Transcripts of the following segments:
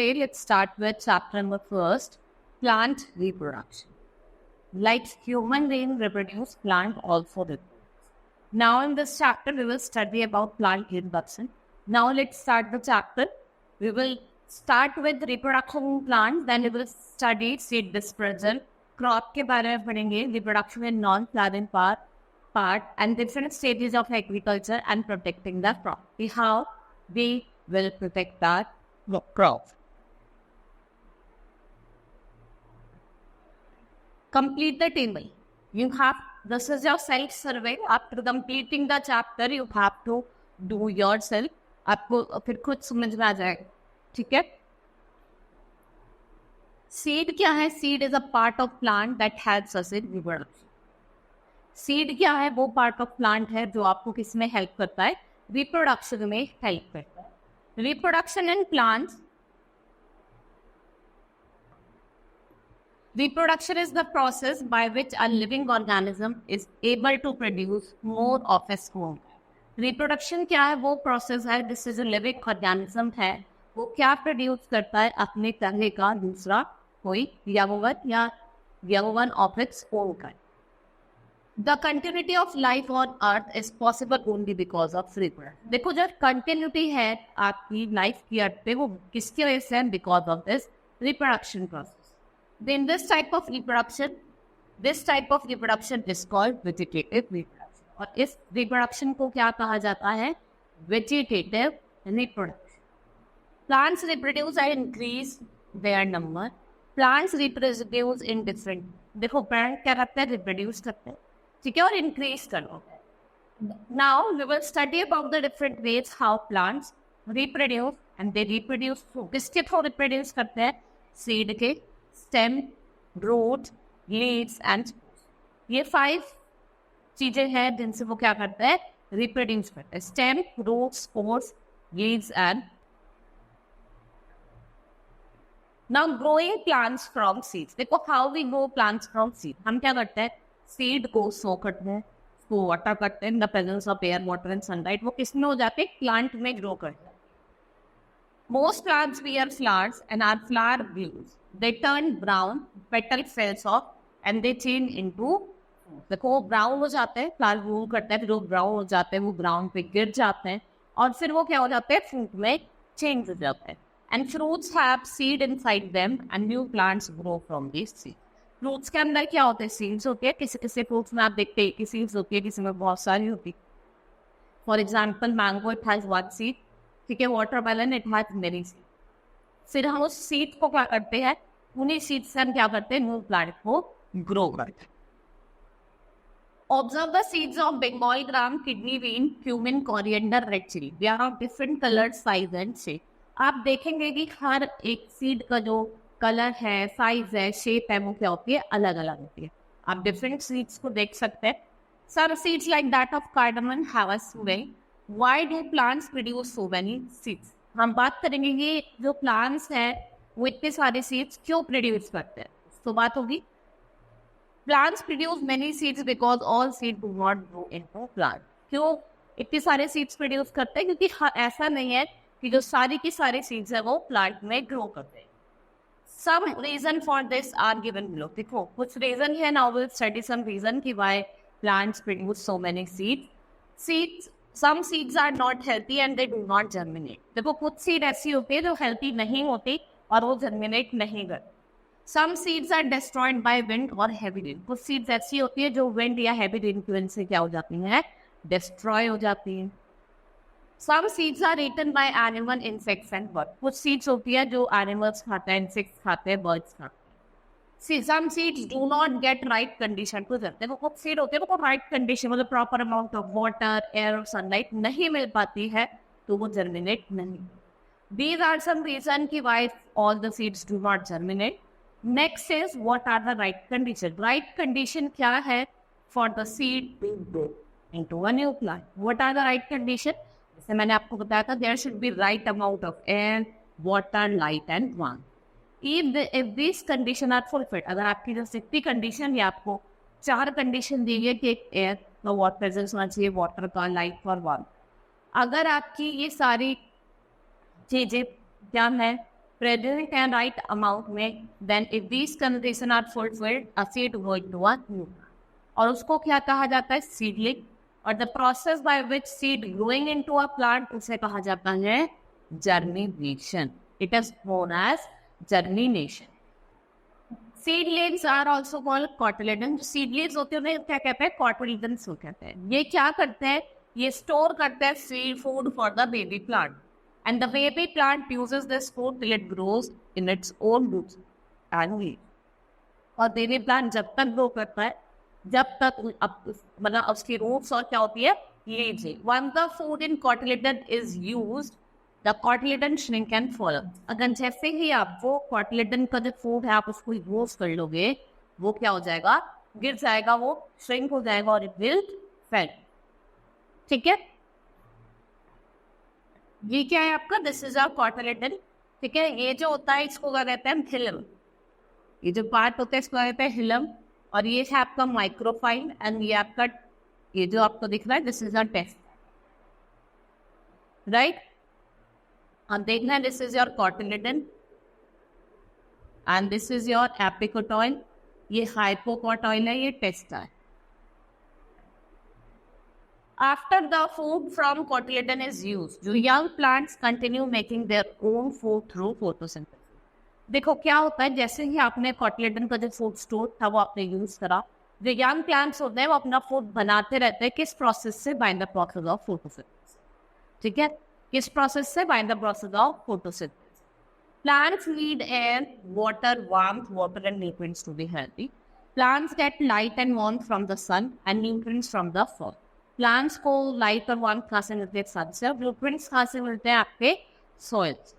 today let's start with chapter number first, plant reproduction. Like human being reproduce, plant also reproduce. Now in this chapter we will study about plant reproduction. Now let's start the chapter. We will start with reproduction in plants, then we will study seed dispersal, crop के बारे में पढ़ेंगे, reproduction in non-flowering part and different stages of agriculture and protecting the crop. How we will protect that crop. Complete the table. This is your self-survey. After completing the chapter, you have to do yourself. आपको फिर खुद समझ में आ जाएगा, ठीक है? Seed क्या है? Seed is a part of plant that helps us in reproduction. Seed क्या है? वो part of plant है जो आपको किसमें help करता है? Reproduction में help करता है. Reproduction in plants. Reproduction is the process by which a living organism is able to produce more of its own. Reproduction क्या है? वो process है जिससे जो living organism है वो क्या produce करता है? अपने तरह का दूसरा कोई young one of its own kind. The continuity of life on earth is possible only because of reproduction. देखो जब continuity है आपकी life की अर्थ पे वो किसकी वजह से है? Because of this reproduction process. Then this type of reproduction is called vegetative reproduction. और इस reproduction को क्या कहा जाता है? Vegetative reproduction. Plants reproduce and increase their number. Plants reproduce in different. देखो plant क्या करते हैं? Reproduce करते हैं, ठीक है, और increase करते हैं. Now we will study about the different ways how plants reproduce and they reproduce through. किसके थ्रू reproduce करते हैं? Seed के, stem, root, leaves and ये 5 चीजें हैं जिनसे वो क्या करते हैं? Reproduce करते हैं. Stem, root, spores, leaves and now growing plants from seeds. देखो how we grow plants from seed. हम क्या करते हैं? Seed को sow करते हैं, उसको water करते हैं in the presence of air, water and sunlight. वो किसमें हो जाते हैं? Plant में grow करते हैं. Most plants bear flowers and are flower blooms. They turn brown, petal falls off and they change into. देखो वो brown हो जाते हैं, flower bloom करते हैं, फिर वो brown हो जाते हैं, वो brown पे गिर जाते हैं और फिर वो क्या हो जाते हैं? Fruit में change हो जाते हैं. And fruits have seed inside them and new plants grow from these seeds. Fruits के अंदर क्या होते हैं? Seeds होते हैं. किसी fruits में आप देखते हैं कि seeds होती है, किसी में बहुत सारी होती है. For example, mango it has one seed. ठीक है, watermelon it has many seeds. फिर हम उस सीड को क्या करते हैं? उन्हीं सीड से हम क्या करते हैं? न्यू प्लांट को ग्रो करते हैं. Observe the seeds of Bengal gram, kidney bean, cumin, coriander, red chili. They are of different color, size and shape. आप देखेंगे कि हर एक सीड का जो कलर है, साइज है, शेप है, वो क्या होती है? अलग अलग होती है. आप डिफरेंट सीड्स को देख सकते हैं. Some seeds like that of cardamom have a sway. Why do plants produce so many seeds? हम बात करेंगे कि जो प्लांट्स हैं वो इतने सारे सीड्स क्यों प्रोड्यूस करते हैं. तो बात होगी plants produce many seeds because all seed do not grow into plant. क्यों इतने सारे सीड्स प्रोड्यूस करते हैं? क्योंकि ऐसा नहीं है कि जो सारी की सारी सीड्स है वो प्लांट में ग्रो करते हैं. Some reason for this are given below. देखो कुछ रीजन है. Now we'll study some reason कि why plants produce so many seeds. Some seeds are not healthy and they do not germinate. देखो कुछ seed ऐसी होती है जो हेल्थी नहीं होती और वो जर्मिनेट नहीं करती. Some seeds are destroyed by wind or heavy rain. कुछ सीड्स ऐसी होती है जो wind या heavy rain की वजह से क्या हो जाती हैं? डिस्ट्रॉय हो जाती हैं. Some seeds are eaten by animal, insects and birds. कुछ सीड्स होती है जो एनिमल्स खाते हैं, इंसेक्ट्स खाते हैं, बर्ड्स खाते हैं. See, some seeds do not get right condition to them. देखो कुछ सीड होते हैं वो राइट कंडीशन मतलब proper amount of water, air और सनलाइट नहीं मिल पाती है तो वो जर्मिनेट नहीं. These are some reason कि why all the seeds do not germinate. Next is what are the right condition? Right condition क्या है for the seed to grow into a new plant? What are the right condition? जैसे मैंने आपको बताया था there should be right amount of air, water, light and warmth. If these condition are fulfilled, अगर आपकी जो सिक्सटी कंडीशन या आपको 4 कंडीशन दी है कि एयर का वाटर प्रेजेंस होना चाहिए, वाटर का, लाइट और वार्म, अगर आपकी ये सारी चीजें क्या है present and right amount में, then if these conditions are fulfilled, a seed going to a new plant. और उसको क्या कहा जाता है? सीडलिंग. और the process by which seed growing into a plant, उसे कहा जाता है germination. It is known as germination. Seedlings are also called cotyledon. Seedlings होते हैं क्या कहते हैं? कॉटिलेडन्स कहते हैं. ये क्या करते हैं? ये स्टोर करते हैं seed food for the baby plant. And the baby plant uses this food till it grows in its own roots and leaves. और बेबी प्लांट जब तक ग्रो करता है, जब तक मतलब उसकी रूट्स और क्या होती है? Leaves. Once the food in cotyledon is used, the cotyledon shrink and fall. अगर जैसे ही आप वो cotyledon का जो फूड है आप उसको यूज कर लोगे, वो क्या हो जाएगा? गिर जाएगा, वो श्रिंक हो जाएगा और इट विल फेल. ठीक है, ये क्या है आपका? This is a cotyledon. ठीक है, ये जो होता है इसको क्या कहते हैं? हिलम. ये जो पार्ट होता है इसको कहते हैं हिलम. और ये है आपका माइक्रोफाइल. एंड ये आपका, ये जो आपको दिख रहा है, this is a test. Right, अब देखना है, this is your cotyledon and this is your epicotyl. ये हाइपोकोटॉइल है, ये टेस्ट है. After the food from cotyledon is used, जो young plants continue making their own food through photosynthesis. देखो क्या होता है, जैसे ही आपने cotyledon का जो फूड स्टोर था वो आपने यूज करा, जो यंग प्लांट्स होते हैं वो अपना फूड बनाते रहते हैं. किस प्रोसेस से? By the process of photosynthesis. ठीक है, किस प्रोसेस से? By the process of photosynthesis. Plants need air, water, warmth, water and nutrients to be healthy. Plants get light and warmth from the sun and nutrients from the soil. Plants को light और warm कहाँ से मिलते हैं? सन से. और nutrients कहाँ से मिलते हैं? आपके सॉइल से.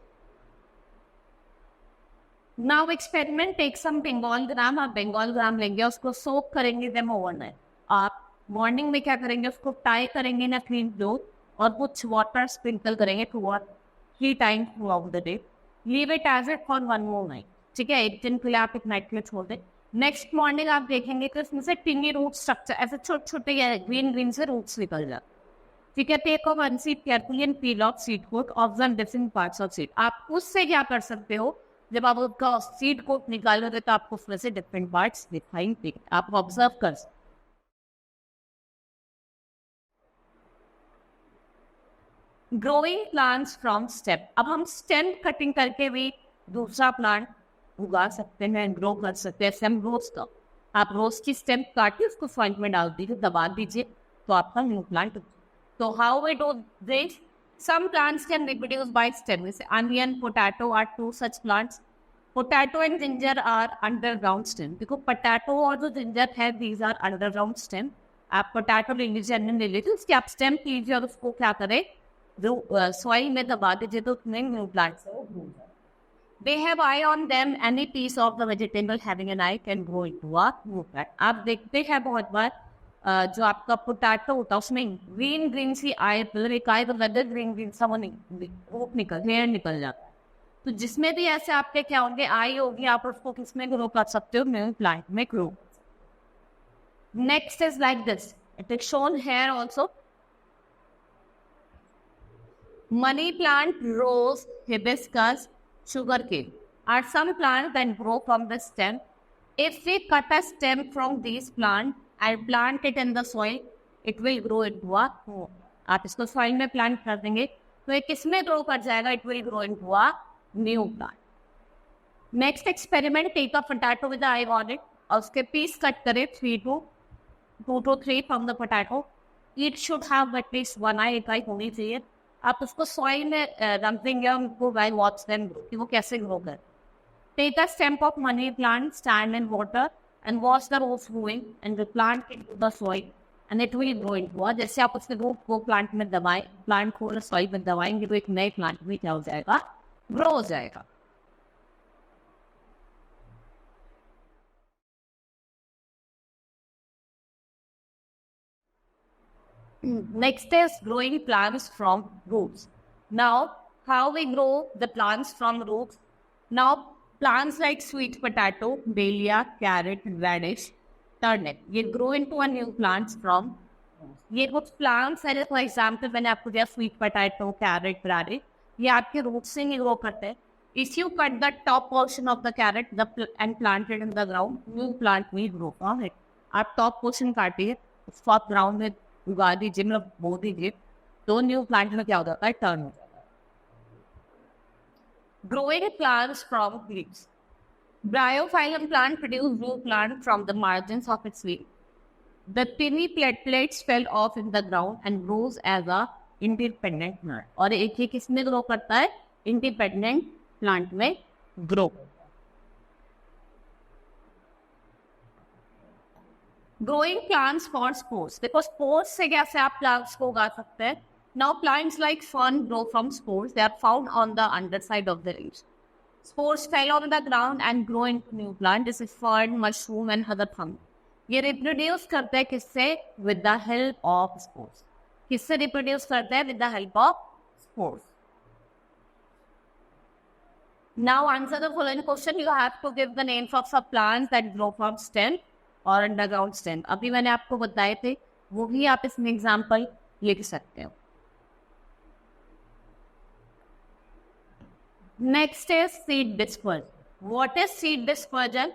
Now experiment, take some Bengal gram. आप बंगाल ग्राम लेंगे, उसको सोक करेंगे देम ओवरनाइट. आप मॉर्निंग में क्या करेंगे? उसको टाई करेंगे ना क्लीन क्लोथ और कुछ वाटर स्प्रिंकल करेंगे 3 times throughout the day. Leave it as it for 1 more night. ठीक है, एक दिन के लिए आप एक नाइट के लिए छोड़ दें. नेक्स्ट मॉर्निंग आप देखेंगे कि उसमें से टिनी रूट स्ट्रक्चर ऐसे छोटे छोटे ग्रीन ग्रीन से रूट्स निकल जाते. ठीक है, take off one seed carefully and peel off seed coat, observe different parts of seed. आप उससे क्या कर सकते हो? जब आप उसका सीड कोट निकालोगे तो आपको उसमें से डिफरेंट पार्ट्स दिखाई देंगे. आप ऑब्जर्व कर सकते. Growing plants from stem. अब हम स्टेम कटिंग करके भी दूसरा प्लांट उगा सकते हैं, ग्रो कर सकते हैं. स्टेम रोज का, आप रोज की स्टेम काटिए, उसको सॉइल में डाल दीजिए, दबा दीजिए, तो आपका न्यू प्लांट. तो how we do this? Some plants can reproduce by stem. जैसे onion, potato are 2 such plants. Potato and ginger are underground stem. देखो पोटैटो और जो जिंजर है, दीज आर अंडरग्राउंड स्टेम. आप पोटैटो ले लीजिए, अनियन ले लीजिए, उसकी आप स्टेम लीजिए और उसको क्या करें? जो सॉइल में दबा दीजिए, तो उसमें न्यू प्लांट्स है. They have eye on them. Any piece of the vegetable having an eye can grow into a new plant. आप देखते हैं बहुत बार जो आपका पोटैटो होता है उसमें ग्रीन ग्रीन सी आई, मतलब एक आई वेदर ग्रीन ग्रीन सा वो रूट निकल, हेयर निकल जाता है. तो जिसमें भी ऐसे आपके क्या होंगे? आई होगी. आप उसको किसमें ग्रो कर सकते हो? न्यू प्लांट में grow. Next is like this. It is shown here also. Money plant, rose, hibiscus, sugarcane are some plants that grow from the stem. If we cut a stem from these plants and plant it in the soil, it will grow into a new. आप इसको soil में plant कर देंगे तो ये किसमें grow कर जाएगा? It will grow into a new plant. Next experiment, take a potato with eye on it और उसके पीस कट करें 2 to 3 from the potato. It should have at least 1 eye, एक आई होनी चाहिए. आप उसको सॉइल में रख देंगे, उनको वाई वॉच देम कि वो कैसे ग्रो कर. Take a stem of money plant, stand in water and watch the roots growing and plant into the soil and it will grow into a. जैसे आप उसके रूट को प्लांट में दबाएं, प्लांट को सॉइल में दबाएंगे तो एक नए प्लांट भी क्या हो जाएगा? ग्रो हो जाएगा. Next is growing plants from roots. Now, how we grow the plants from roots? Now, plants like sweet potato, dahlia, carrot, radish, turnip, ये grow into a new plants from. ये कुछ plants है, for example, मैंने आपको दिया sweet potato, carrot, radish, ये आपके roots से नहीं grow करते हैं. If you cut the top portion of the carrot and plant it in the ground, new plant will grow from it. आप top portion काटिए, उसको आप ground में उगा दीजिए, मतलब बो दीजिए, तो new plant में क्या हो जाता है, turn हो जाता है. Growing plants from leaves. Bryophyllum plant produce new plant from the margins of its leaf. The tiny platelets fell off in the ground and grows as a independent plant. और एक ही किसमें ग्रो करता है, independent plant में grow. Growing plants for spores. देखो spores से कैसे आप प्लांट्स को उगा सकते हैं. Now plants like fern grow from spores. They are found on the underside of the leaves. Spores fell on the ground and grow into new plant. This is fern, mushroom and other fungus. ये reproduce करते हैं किससे, with the help of spores. किससे reproduce करते हैं, with the help of spores. Now answer the following question. You have to give the names of सब plants that grow from stem और underground stem. अभी मैंने आपको बताए थे, वो भी आप इसमें एग्जाम्पल लिख सकते हो. Next is seed dispersion. What is seed dispersion?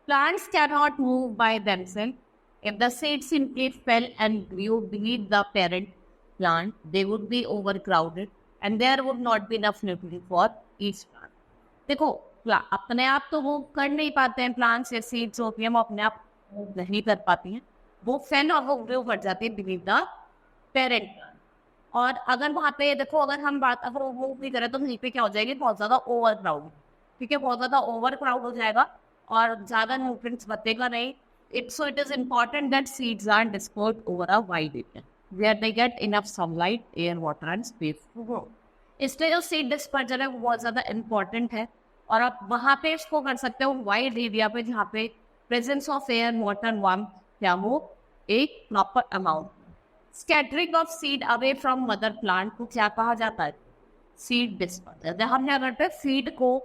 Plants cannot move by themselves. If the seed simply fell and grew beneath the parent plant, they would be overcrowded and there would not be enough nutrient for each plant. देखो अपने आप तो वो कर नहीं पाते हैं, plants या सीड्स होती हैं वो अपने आप नहीं कर पाती हैं, वो फेल और वो ग्रो कर जाती है beneath the parent plant. और अगर वहाँ पे देखो, अगर हम बात अगर वो मूव नहीं करें तो वहीं पे क्या हो जाएगी, बहुत ज़्यादा ओवर क्राउड. ठीक है, बहुत ज़्यादा ओवर क्राउड हो जाएगा और ज़्यादा न्यूट्रिएंट्स बचेगा नहीं. So it is important that seeds are dispersed over a wide area where they get enough sunlight, air, water and space to grow. इसलिए जो सीड डिस्पर्जन है वो बहुत ज़्यादा इम्पॉर्टेंट है और आप वहाँ पे इसको कर सकते हो वाइड एरिया पे जहाँ पे presence of air, water, warm क्या हो एक proper amount. Scattering of seed away from mother plant को क्या कहा जाता है, सीड डिस्पर्जन. हम क्या करते हैं, सीड को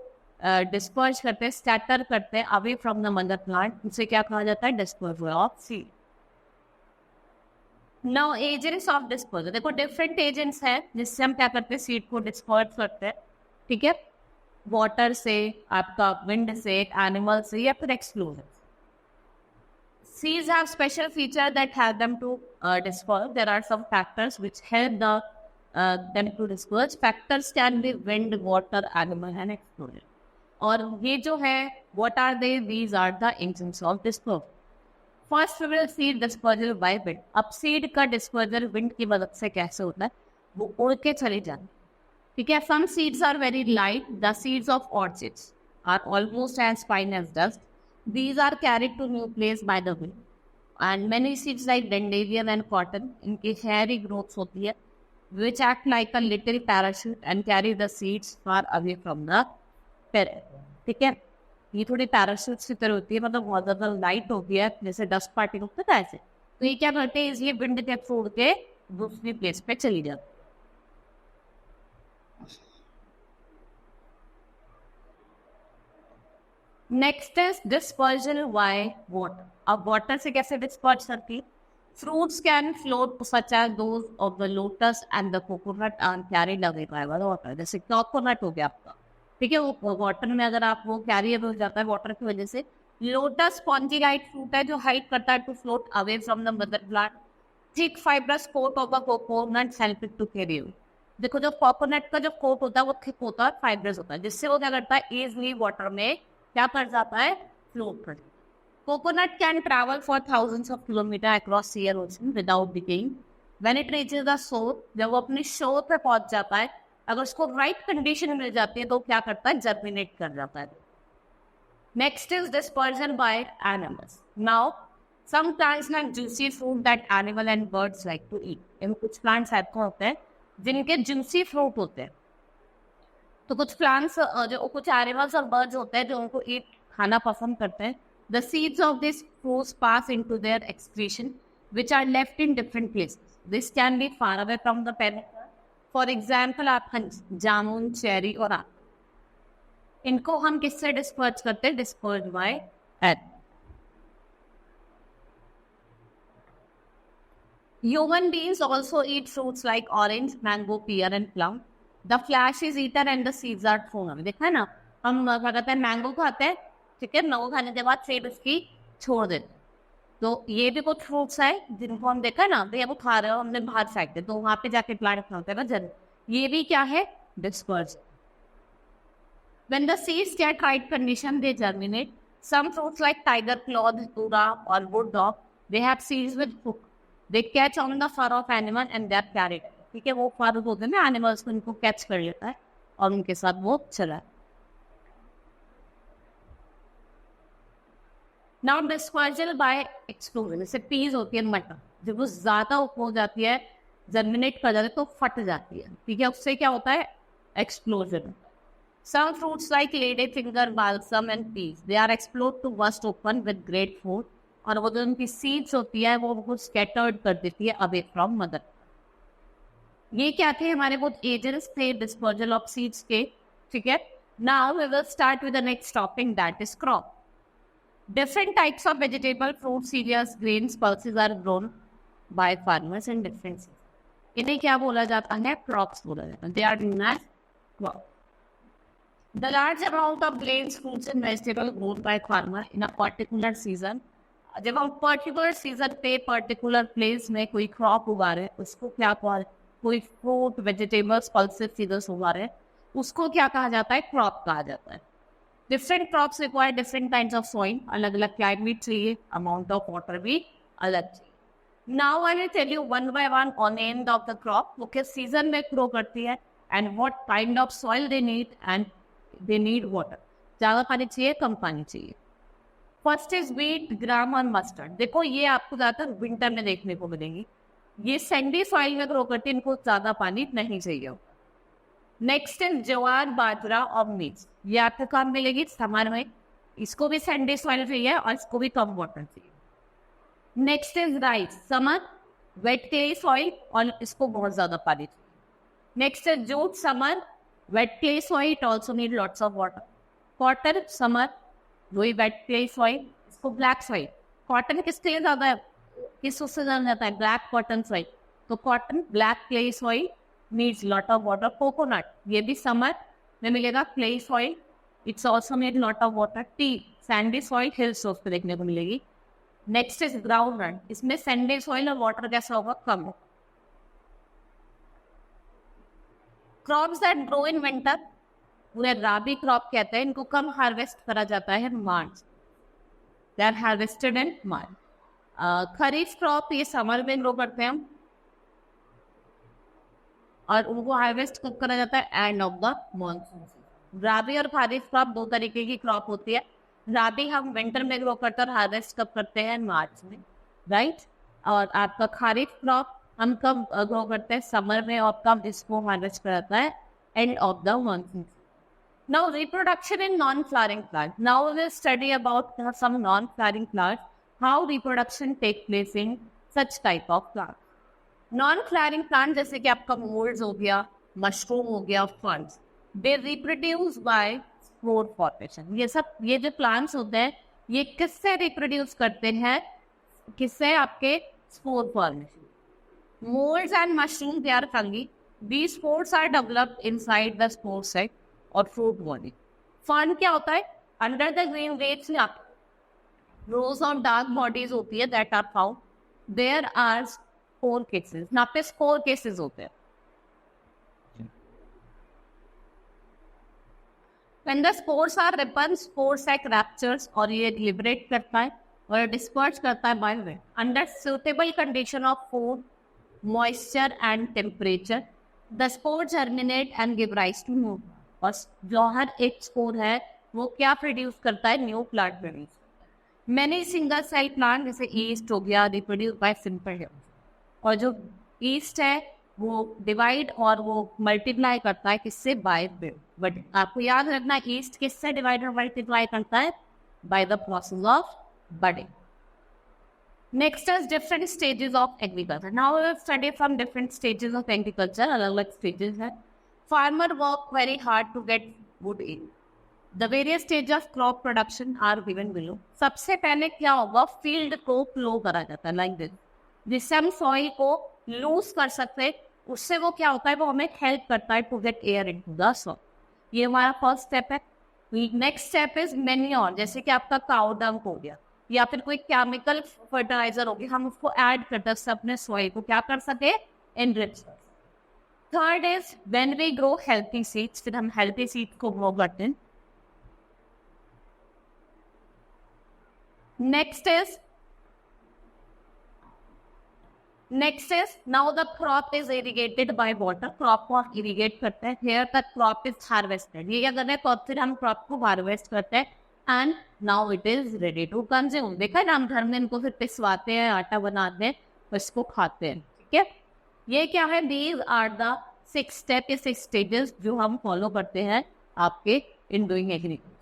डिस्पर्ज करते हैं, स्कैटर करते हैं away from the mother plant, उसे क्या कहा जाता है, dispersion of seed. Now agents of dispersion. देखो डिफरेंट एजेंट्स हैं जिससे हम क्या करते हैं, सीड को डिस्पर्ज करते हैं. ठीक है, वाटर से, आपका विंड से, एनिमल से या फिर explosion. Seeds have special feature that help them to disperse. There are some factors which help them to disperse. Factors can be wind, water, animal and explosion. और ये जो है, what are they? These are the engines of dispersal. First we will see dispersal by wind. अब seed का dispersal wind की मदद से कैसे होता है, वो उड़ के चले जाते. ठीक है, some seeds are very light. The seeds of orchids are almost as fine as dust. These are carried to new place by the wind. And many seeds like dandelion and cotton, इनकी hairy growths होती है, which act like a little parachute and carry the seeds far away from the parent. ठीक है, ये थोड़ी parachute की तरह होती है, मतलब बहुत ज़्यादा लाइट होती है, जैसे डस्ट पार्टिकल होता है ऐसे. तो ये क्या करते हैं, इसलिए विंड के थ्रू उड़ के दूसरी प्लेस पे चली जाती है. Next is dispersion by water. अब वाटर से कैसे डिस्पर्ज करती है. Fruits can float such as those of the lotus and the coconut are carried away by water. जैसे कोकोनट हो गया आपका, ठीक है, वो वाटर में अगर आप वो कैरी अवे हो जाता है वाटर की वजह से. लोटस स्पॉन्जिलाइट फ्रूट है जो हेल्प करता है to float away from the mother plant. Thick fibrous coat of the coconut help it to carry away. देखो जो कोकोनट का जो कोट होता है वो थिक होता है, फाइब्रस होता है, जिससे वो क्या करता है, इजली वाटर में क्या कर जाता है, फ्लोट कर. Coconut can travel for thousands of kilometre across sea ocean without decaying. When it reaches the shore, जब वो अपने शोर पे पहुंच जाता है, अगर उसको राइट कंडीशन मिल जाती है तो क्या करता है, जर्मिनेट कर जाता है. Next is dispersion by animals. Now some plants like juicy fruit that animal and birds like to eat. इन कुछ प्लांट्स ऐसे होते हैं जिनके जूसी फ्रूट होते हैं. तो कुछ प्लांट्स जो कुछ एनिमल्स और बर्ड्स होते हैं जो उनको ईट खाना पसंद करते हैं. The seeds of this fruits pass into their excretion which are left in different places. This can be far away from the parent. For example आप जामुन, चेरी और आम, इनको हम किससे डिस्पर्ज करते हैं, disperse by air. Human beings also eat fruits like orange, mango, pear and plum. The flesh is eaten and the seeds are thrown away. देखा है ना, हम क्या कहते हैं, मैंगो खाते हैं, ठीक है, मैंगो खाने के बाद सीड उसकी छोड़ देते हैं। तो ये भी कुछ फ्रूट्स है जिनको हम देखा ना, भैया वो खा रहे हो, हमने बाहर फेंक दे, तो वहां पे जाके प्लांट होते हैं ना जन, ये भी क्या है, disperse. When the seeds get right condition, they germinate. Some fruits like tiger cloth, tura, or wood dog, they have seeds with hook. They catch on the fur of animal and they are carried. ठीक है, वो फर होते हैं ना animals को, इनको catch कर लेता है और उनके साथ वो चला है। नाउ डिस्पर्जल बाय एक्सप्लोजन, जैसे पीज होती है मटर, जब वो ज्यादा हो जाती है, जर्मिनेट कर जाती है तो फट जाती है, ठीक है, उससे क्या होता है, explosion. Some fruits like ladyfinger, balsam and peas, they are explored to burst open with great force, और वो जो उनकी seeds होती है वो बहुत scattered कर देती है away from mother। ये क्या थे, हमारे वो agents थे dispersal of seeds के, ठीक है। Now we will start with the next topic, that is crop. Different types of vegetable, fruit, cereals, grains, pulses are grown by farmers in different seasons. इन्हें क्या बोला जाता है, crops बोला जाता है। They are known as crops. The large amount of grains, fruits and vegetables grown by farmer in a particular season. जब हम पर्टिकुलर सीजन पे पर्टिकुलर प्लेस में कोई क्रॉप उगा रहे हैं, उसको क्या कोई फ्रूट, वेजिटेबल्स, पल्सेस, सीजर्स उगा रहे हैं, उसको क्या कहा जाता है, क्रॉप कहा जाता है। Different crops require different kinds of soil, अलग अलग क्लाइमेट चाहिए, अमाउंट ऑफ वाटर भी अलग चाहिए। Now I will tell you one by one on end of the crop, वो किस सीजन में ग्रो करती है and what kind of soil they need and they need water, ज्यादा पानी चाहिए, कम पानी चाहिए। फर्स्ट इज व्हीट, ग्राम और मस्टर्ड। देखो ये आपको ज्यादातर विंटर में देखने को मिलेंगी, ये सैंडी सॉइल में ग्रो करती है, इनको ज्यादा पानी नहीं चाहिए। नेक्स्ट इज ज्वार, बाजरा और मिर्च, ये आपको कम मिलेगी समर में, इसको भी सैंडी सॉइल चाहिए और इसको भी कम वाटर चाहिए। Next is rice, summer, wait clay soil और इसको बहुत ज्यादा पानी चाहिए। Next is jute, summer, wet clay soil, it also need lots of water. Cotton, summer, वही wet clay soil, इसको black soil। cotton किसके लिए ज्यादा है, किस उससे जाना जाता है, black cotton soil, तो cotton, black clay soil needs lot of water। coconut, ये भी summer में मिलेगा, clay soil, it's also need lot of water। tea, sandy soil, hill slopes पे देखने को मिलेगी। next is groundnut, इसमें sandy soil और water कैसा होगा, कम होगा। Crops that grow in winter, पूरे राबी क्रॉप कहते हैं, इनको कम हार्वेस्ट करा जाता है March, they are harvested in March. Kharif crop ये समर में ग्रो करते हैं हम, और उनको हार्वेस्ट कब करा जाता है, एंड ऑफ द मॉनसून। राबी और खरीफ क्रॉप दो तरीके की क्रॉप होती है, राबी हम विंटर में ग्रो करते हैं और हार्वेस्ट कब करते हैं, मार्च में, राइट। और आपका खरीफ क्रॉप हम कब ग्रो करते हैं, समर में, और कब इसको हार्वेस्ट कराता है, end of the monsoon. Now reproduction in non flowering plant, now we will study about some non flowering plant, how reproduction take place in such type of plant. Non flowering plant जैसे कि आपका moulds हो गया, mushroom हो गया, फंड्स, they reproduce by spore formation. ये सब, ये जो प्लांट्स होते हैं, ये किससे रिप्रोड्यूस करते हैं, किससे, आपके spore formation. Molds and mushrooms, they are fungi. These spores are developed inside the spore sac or fruit body. Fern क्या होता है, under the green leaves में rows of dark bodies होती है, that are found. There are spore cases. यहाँ पे spore cases होते हैं। When the spores are ripened, spore sac ruptures और ये liberate करता है और disperse करता है by wind. Under suitable condition of food, moisture and temperature, the spore germinate and give rise to new। और जो हर एक स्पोर है वो क्या प्रोड्यूस करता है, new plant produce. Many single cell plant जैसे ईस्ट हो गया, रिप्रोड्यूस बाय सिंपल हेयर, और जो ईस्ट है वो डिवाइड और वो मल्टीप्लाई करता है किससे, बाय वेव। बट आपको याद रखना, ईस्ट किससे डिवाइड और मल्टीप्लाई करता है, by the process of budding. Next is different stages of agriculture. Now we will study from different stages of agriculture. अलग-अलग stages हैं। Farmer work very hard to get good yield. The various stages of crop production are given below. सबसे पहले क्या होगा, field को प्लो करा जाता है, like this, जिससे हम सॉइल को लूज कर सकते, उससे वो क्या होता है, वो हमें हेल्प करता है to get air into the soil. ये हमारा फर्स्ट स्टेप है। नेक्स्ट स्टेप इज मैन्योर, जैसे कि आपका काउ डंग हो गया या फिर कोई केमिकल फर्टिलाइजर हो गया, हम उसको ऐड करते हैं अपने सॉइल को क्या कर सके, enrich. Third is when we grow healthy seeds, फिर हम हेल्थी सीड्स को ग्रो करते हैं। Next is now the crop is irrigated by water. Crop को irrigate करते हैं। Here the crop is harvested. ये क्या करते हैं, तो फिर हम crop को harvest करते हैं and now it is ready to consume. देखा है ना, हम घर में इनको फिर पिसवाते हैं, आटा बनाते हैं, इसको खाते हैं। ठीक है, ये क्या है, these are the 6 steps या 6 stages जो हम follow करते हैं आपके in doing agriculture।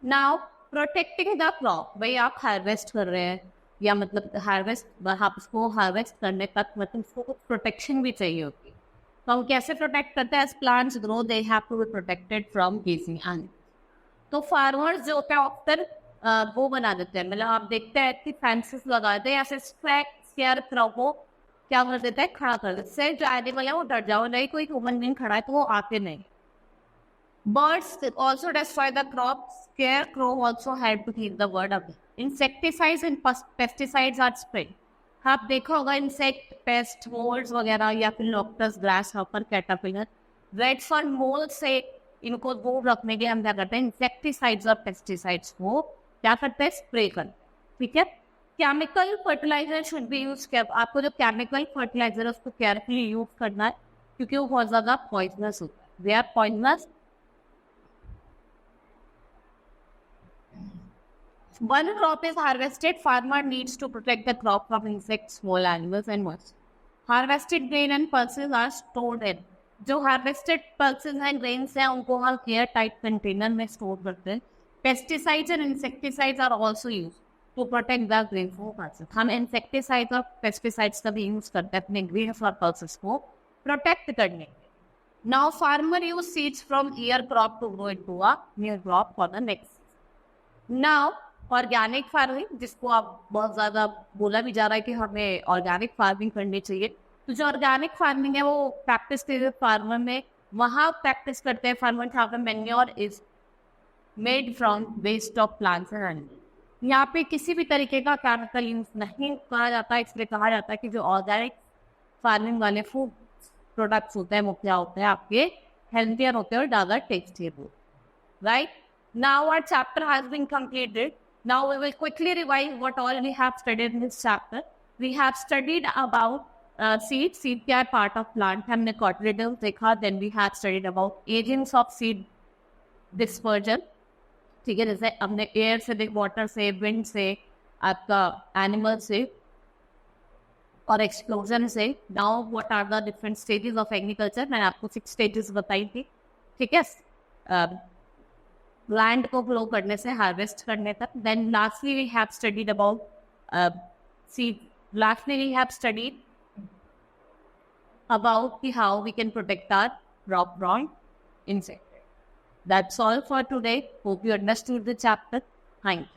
Now protecting the crop, भाई आप हार्वेस्ट कर रहे हैं या मतलब हार्वेस्ट, आप उसको हार्वेस्ट करने तक मतलब उसको कुछ प्रोटेक्शन भी चाहिए होती है, तो हम कैसे प्रोटेक्ट करते हैं, as plants grow they have to be protected from grazing animals. तो फार्मर्स जो होते हैं अक्सर वो बना देते हैं, मतलब आप देखते हैं कि फेंसेस लगा देते हैं, ऐसे स्क्वायर क्रॉप को क्या कर देता है, खड़ा कर देते हैं, जो एनिमल है वो डर जाओ, नहीं कोई ह्यूमन बीइंग खड़ा है तो वो आते नहीं। Birds also destroy the crops. Scarecrow also help to keep the bird away. Insecticides and pesticides are sprayed. आप देखा होगा इंसेक्ट पेस्ट मोल्ड्स वगैरह या फिर लोकस ग्रास हॉपर कैटरपिलर रेड्स और मोल्ड से इनको दूर रखने के लिए हम क्या करते हैं, इंसेक्टिसाइड्स और पेस्टिसाइड्स को क्या करते हैं, स्प्रे करते हैं। ठीक है, chemical fertiliser should be use. आपको जो केमिकल फर्टिलाइजर है उसको केयरफुली यूज करना है क्योंकि वो बहुत ज्यादा पॉइजनस होता है, they are poisonous. One crop is harvested, farmer needs to protect the crop from insects, small animals and moisture. Harvested grain and pulses are stored in. जो harvested pulses and grains हैं उनको हम air tight container में store करते हैं। Pesticides and insecticides are also used to protect the grains from pulses. हम insecticides और pesticides का भी यूज करते हैं अपने grains और pulses को प्रोटेक्ट करने के। Now farmer use seeds from ear crop to grow into a new crop for the next. Now organic farming, जिसको आप बहुत ज़्यादा बोला भी जा रहा है कि हमें ऑर्गेनिक फार्मिंग करनी चाहिए, तो जो ऑर्गेनिक फार्मिंग है वो प्रैक्टिस करते फार्मर में, वहाँ प्रैक्टिस करते हैं फार्मर जहाँ पे manure is made from waste of plants and animals. यहाँ पे किसी भी तरीके का केमिकल यूज नहीं कहा जाता है, इसलिए कहा जाता है कि जो ऑर्गेनिक फार्मिंग वाले फूड प्रोडक्ट्स होते हैं वो क्या होते हैं, आपके हेल्थियर होते हैं और ज़्यादा testable. Right, now our chapter has been completed. Now we will quickly revise what all we have studied in this chapter. We have studied about seeds. Seed क्या है, part of plant, हमने cotyledons देखा. Then we have studied about agents of seed dispersion. ठीक है, जैसे हमने air से, water से, wind से, आपका animal से और explosion से. Now what are the different stages of agriculture? मैंने आपको 6 stages बताई थी. ठीक है, लैंड को ग्रो करने से हार्वेस्ट करने तक। Then lastly we have studied about seed, lastly we have studied about how we can protect our crop from insect. That's all for today. Hope you understood the chapter. Thank you.